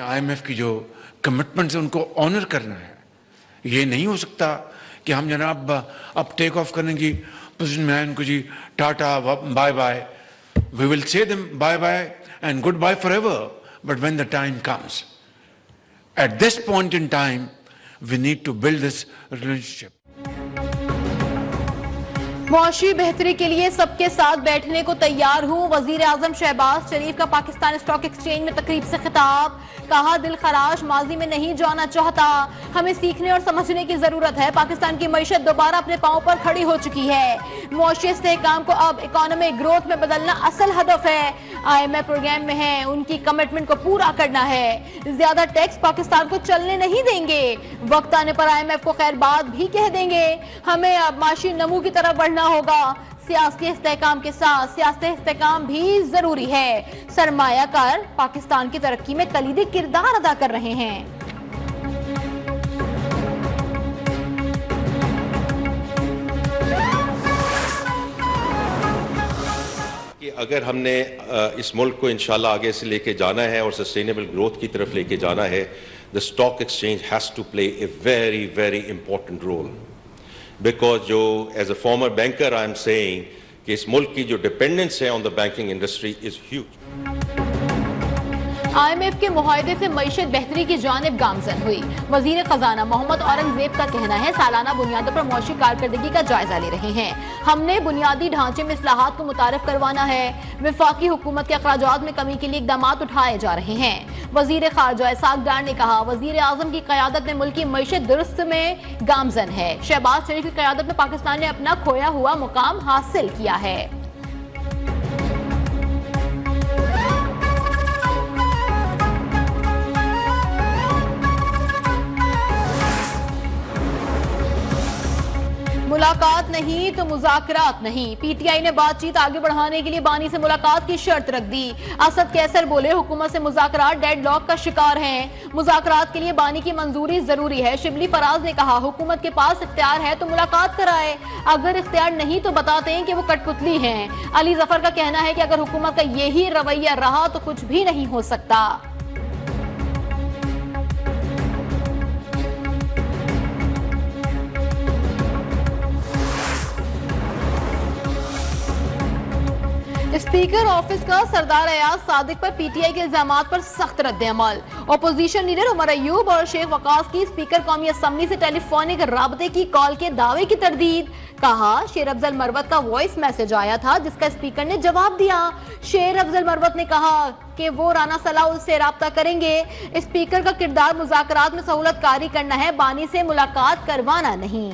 IMF की जो commitments है उनको ऑनर करना है। ये नहीं हो सकता कि हम जनाब अब टेक ऑफ करने की पोजीशन में आए, उनको जी tata bye bye, we will say them bye bye and goodbye forever, but when the time comes, at this point in time we need to build this relationship. मुआशी बेहतरी के लिए सबके साथ बैठने को तैयार हूं, वजीर आजम शहबाज शरीफ का पाकिस्तान स्टॉक एक्सचेंज में तकरीब से खिताब। कहा दिल खराश माजी में नहीं जाना चाहता, हमें सीखने और समझने की जरूरत है। पाकिस्तान की मईशत दोबारा अपने पांव पर खड़ी हो चुकी है। मुआशी इस्तेहकाम को अब इकोनॉमिक ग्रोथ में बदलना असल हदफ है। IMF प्रोग्राम में है, उनकी कमिटमेंट को पूरा करना है। ज्यादा टैक्स पाकिस्तान को चलने नहीं देंगे, वक्त आने पर IMF को खैर बात भी कह देंगे। हमें अब माशी नमू की तरफ बढ़ना होगा। सियासी इस्तेहकाम के साथ सियासी इस्तेहकाम भी जरूरी है। सरमायाकार पाकिस्तान की तरक्की में कलीदी किरदार अदा कर रहे हैं। कि अगर हमने इस मुल्क को इंशाल्लाह आगे से लेके जाना है और सस्टेनेबल ग्रोथ की तरफ लेके जाना है, the stock exchange has to play a very very important role. Because जो as a former banker I am saying कि इस मुल्क की जो डिपेंडेंस है on the banking industry is huge. IMF के मुआहदे से मईशत बेहतरी की जानिब गामजन हुई। वजीर खजाना मोहम्मद औरंगजेब का कहना है सालाना बुनियादों पर मुआशी कारकर्दगी का जायजा ले रहे हैं। हमने बुनियादी ढांचे में इस्लाहात को मुतारिफ करवाना है। विफाकी हुकूमत के अखराजात में कमी के लिए इकदाम उठाए जा रहे हैं। वजीर खारजा इसाक डार ने कहा वजीर आजम की क़यादत में मुल्क की मईशत दुरुस्त में गामजन है। शहबाज शरीफ की क़यादत में पाकिस्तान ने अपना खोया हुआ मुकाम हासिल किया है। मुलाकात नहीं तो मुज़ाकरात नहीं। PTI ने बातचीत आगे बढ़ाने के लिए बानी से मुलाकात की शर्त रख दी। असद कैसर बोले हुकूमत से मुज़ाकरात डेडलॉक का शिकार हैं। मुज़ाकरात के लिए बानी की मंजूरी जरूरी है। शिबली फराज ने कहा हुकूमत के पास इख्तियार है तो मुलाकात कराए, अगर इख्तियार नहीं तो बताते हैं कि वो कठपुतली हैं। अली जफर का कहना है कि अगर हुकूमत का यही रवैया रहा तो कुछ भी नहीं हो सकता। स्पीकर ऑफिस का सरदार अयाज सादिक पर PTI के इल्जामात पर सख्त रद्द-ए-अमल। ओपोजिशन लीडर उमर अयूब और शेख वकास की स्पीकर कौमी असम्बली से टेलीफोनिक राबते की कॉल के दावे की तरदीद। कहा शेर अफजल मरवत का वॉइस मैसेज आया था जिसका स्पीकर ने जवाब दिया। शेर अफजल मरवत ने कहा कि वो राना सलाह से राब्ता करेंगे। स्पीकर का किरदार मुज़ाकरात में सहूलत कारी करना है, बानी से मुलाकात करवाना नहीं।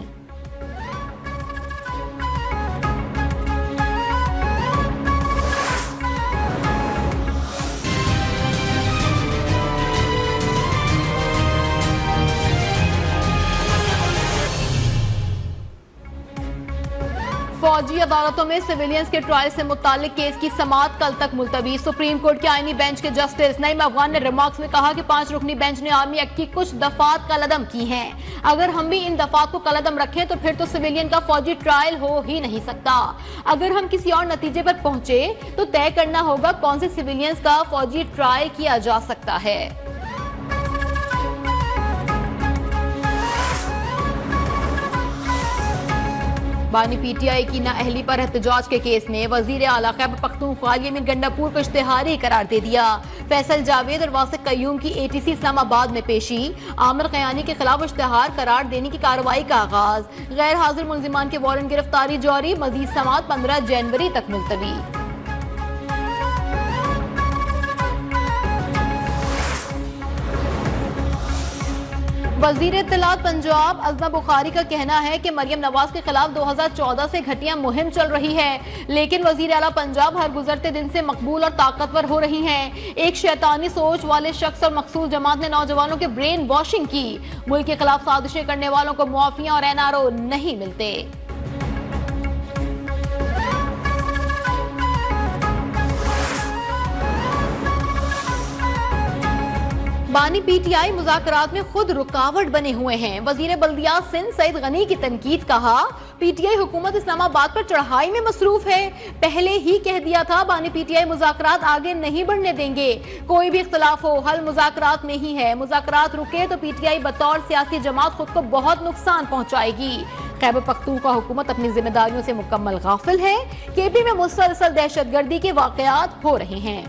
फौजी अदालतों में सिविलियंस के ट्रायल से मुतालिक केस की समाअत कल तक मुलतवी। सुप्रीम कोर्ट के आईनी बेंच के जस्टिस नईम अफगान ने रिमार्क्स में कहा कि 5 रुकनी बेंच ने आर्मी एक्ट की कुछ दफात कलअदम की हैं। अगर हम भी इन दफात को कलअदम रखें तो फिर तो सिविलियन का फौजी ट्रायल हो ही नहीं सकता। अगर हम किसी और नतीजे पर पहुंचे तो तय करना होगा कौन से सिविलियंस का फौजी ट्रायल किया जा सकता है। बानी PTI की नाअहली पर एहतजाज के केस में वजीर आला खैबर पख्तूनख्वा यमीन गंडापुर को इश्तेहारी करार दे दिया। फैसल जावेद और वासिक कयूम की ATC इस्लामाबाद में पेशी। आमिर कयानी के खिलाफ इश्तेहार करार देने की कार्रवाई का आगाज। गैर हाजिर मुलजिमान के वारंट गिरफ्तारी जारी। मजीद समाअत 15 जनवरी तक मुलतवी। वजीर इत्तलात पंजाब अज़मा बुखारी का कहना है कि मरियम नवाज के खिलाफ 2014 से घटिया मुहिम चल रही है, लेकिन वजीर आला पंजाब हर गुजरते दिन से मकबूल और ताकतवर हो रही हैं। एक शैतानी सोच वाले शख्स और मखसूस जमात ने नौजवानों के ब्रेन वॉशिंग की। मुल्क के खिलाफ साजिशें करने वालों को मुआफिया और NRO नहीं मिलते। बानी पीटीआई मुज़ाकरात में खुद रुकावट बने हुए हैं। वजीर बल्दियात सिंध सईद गनी की तनकीद, कहा पीटीआई हुकूमत इस्लामाबाद पर चढ़ाई में मसरूफ है। पहले ही कह दिया था बानी पीटीआई मुज़ाकरात आगे नहीं बढ़ने देंगे। कोई भी इख्तलाफ हो, हल मुज़ाकरात में ही है। मुज़ाकरात रुके तो पीटीआई बतौर सियासी जमात खुद को बहुत नुकसान पहुंचाएगी। खैबर पख्तूनख्वा हुकूमत अपनी जिम्मेदारियों से मुकम्मल गाफिल है। केपी में मुसलसल दहशतगर्दी के वाकयात हो रहे हैं।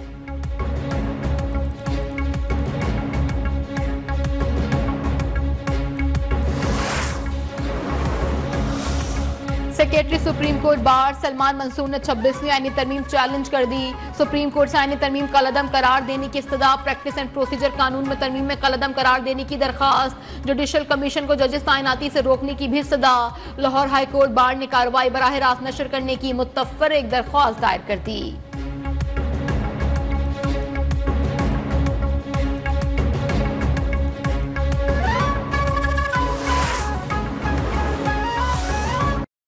Secretary supreme court bar Salman Mansoor ने 26वीं आईनी तरमीम चैलेंज कर दी। सुप्रीम कोर्ट से आईनी तरमीम कलअदम करार देने की इस्तदा, प्रैक्टिस एंड प्रोसीजर कानून में तरमीम में कलअदम करार देने की दरखास्त, जुडिशल कमीशन को जजेस तैनाती से रोकने की भी इस्तदा। लाहौर हाई कोर्ट बार ने कार्रवाई बराह रास्त नशर करने की मुतफ़र्रिक दरख्वास्त दायर कर दी।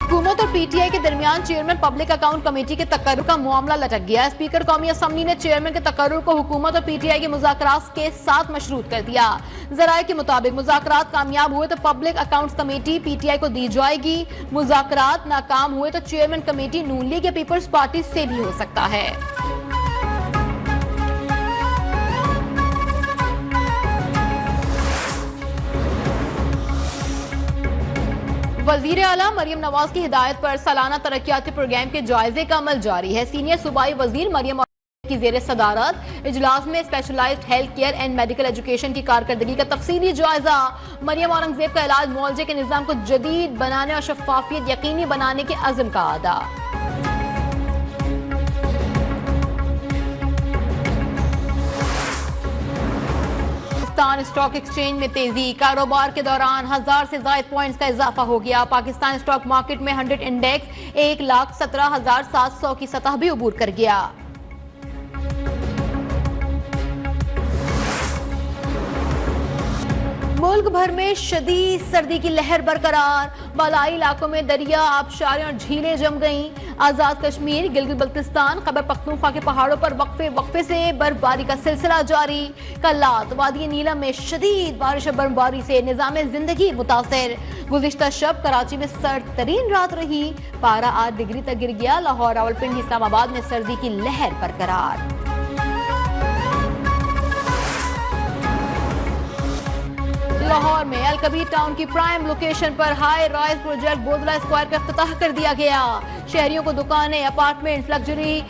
हुकूमत और पीटीआई के दरमियान चेयरमैन पब्लिक अकाउंट कमेटी के तकर्रुर का मामला लटक गया। स्पीकर कौमी असम्बली ने चेयरमैन के तकर्रुर को हुकूमत और पीटीआई के मुज़ाकरात के साथ मशरूत कर दिया। ज़राए के मुताबिक मुज़ाकरात कामयाब हुए तो पब्लिक अकाउंट्स कमेटी पीटीआई को दी जाएगी। मुज़ाकरात नाकाम हुए तो चेयरमैन कमेटी नून लीग या पीपल्स पार्टी से भी हो सकता है। वजीर आला मरियम नवाज की हिदायत पर सालाना तरक्याती प्रोग्राम के जायजे का अमल जारी है। सीनियर सूबाई वजीर मरियम की ज़ेर सदारत इजलास में specialized health care and medical education की कारकर्दगी का तफसीली जायजा। मरियम औरंगजेब का इलाज मुआवजे के निज़ाम को जदीद बनाने और शफाफियत यकीनी बनाने के अज़्म का अदा। पाकिस्तान स्टॉक एक्सचेंज में तेजी, कारोबार के दौरान 1000 से ज़ायद पॉइंट्स का इजाफा हो गया। पाकिस्तान स्टॉक मार्केट में 100 इंडेक्स 1,17,700 की सतह भी अबूर कर गया। मुल्क भर में शदीद सर्दी की लहर बरकरार, बालाई इलाकों में दरिया, आबशारें और झीलें जम गईं। आजाद कश्मीर, गिलगित बल्तिस्तान, खैबर पख्तूनख्वा के पहाड़ों पर वक्फे से बर्फबारी का सिलसिला जारी। कल्लात, वादी नीलम में शदीद बारिश और बर्फबारी से निजाम जिंदगी मुतासिर। गुज़िश्ता शब कराची में सर्द तरीन रात रही, पारा 8 डिग्री तक गिर गया। लाहौर, रावलपिंडी, इस्लामाबाद में सर्दी की लहर बरकरार। लाहौर में अल कबीर टाउन की प्राइम लोकेशन पर high rise project Bodla square का इफ्तिताह कर दिया गया। शहरियों को दुकानें, अपार्टमेंट, लग्जरी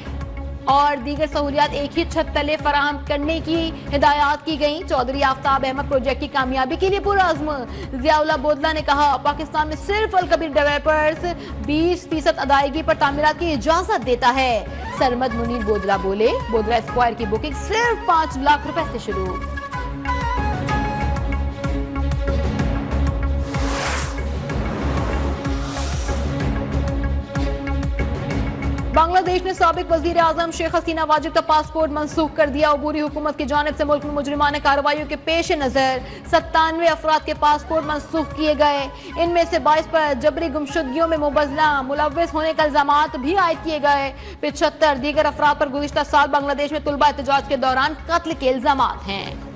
और दीगर सहूलियात एक ही छत तले फराहम करने की हिदायत की गई। चौधरी आफ्ताब अहमद प्रोजेक्ट की कामयाबी के लिए पुरअज़्म। ज़ियाउल्लाह बोदला ने कहा, पाकिस्तान में सिर्फ अल कबीर डेवलपर्स 20% अदायगी पर तामीरात की इजाजत देता है। सरमद मुनीर बोदला बोले, बोदला स्क्वायर की बुकिंग सिर्फ 5 लाख रुपए से शुरू। बांग्लादेश ने साबिक वजीर आजम शेख हसीना वाजिद का पासपोर्ट मनसूख कर दिया। अबूरी हुकूमत की जानिब से मुल्क में मुजरिमाना कार्रवाइयों के पेश नजर 97 अफराद के पासपोर्ट मनसूख किए गए। इनमें से 22 पर जबरी गुमशुदगियों में मुलव्वस होने का इल्जामात भी आयद किए गए। 75 दीगर अफराद पर गुज़िश्ता साल बांग्लादेश में तुलबा एहतजाज के दौरान कत्ल के इल्जामात हैं।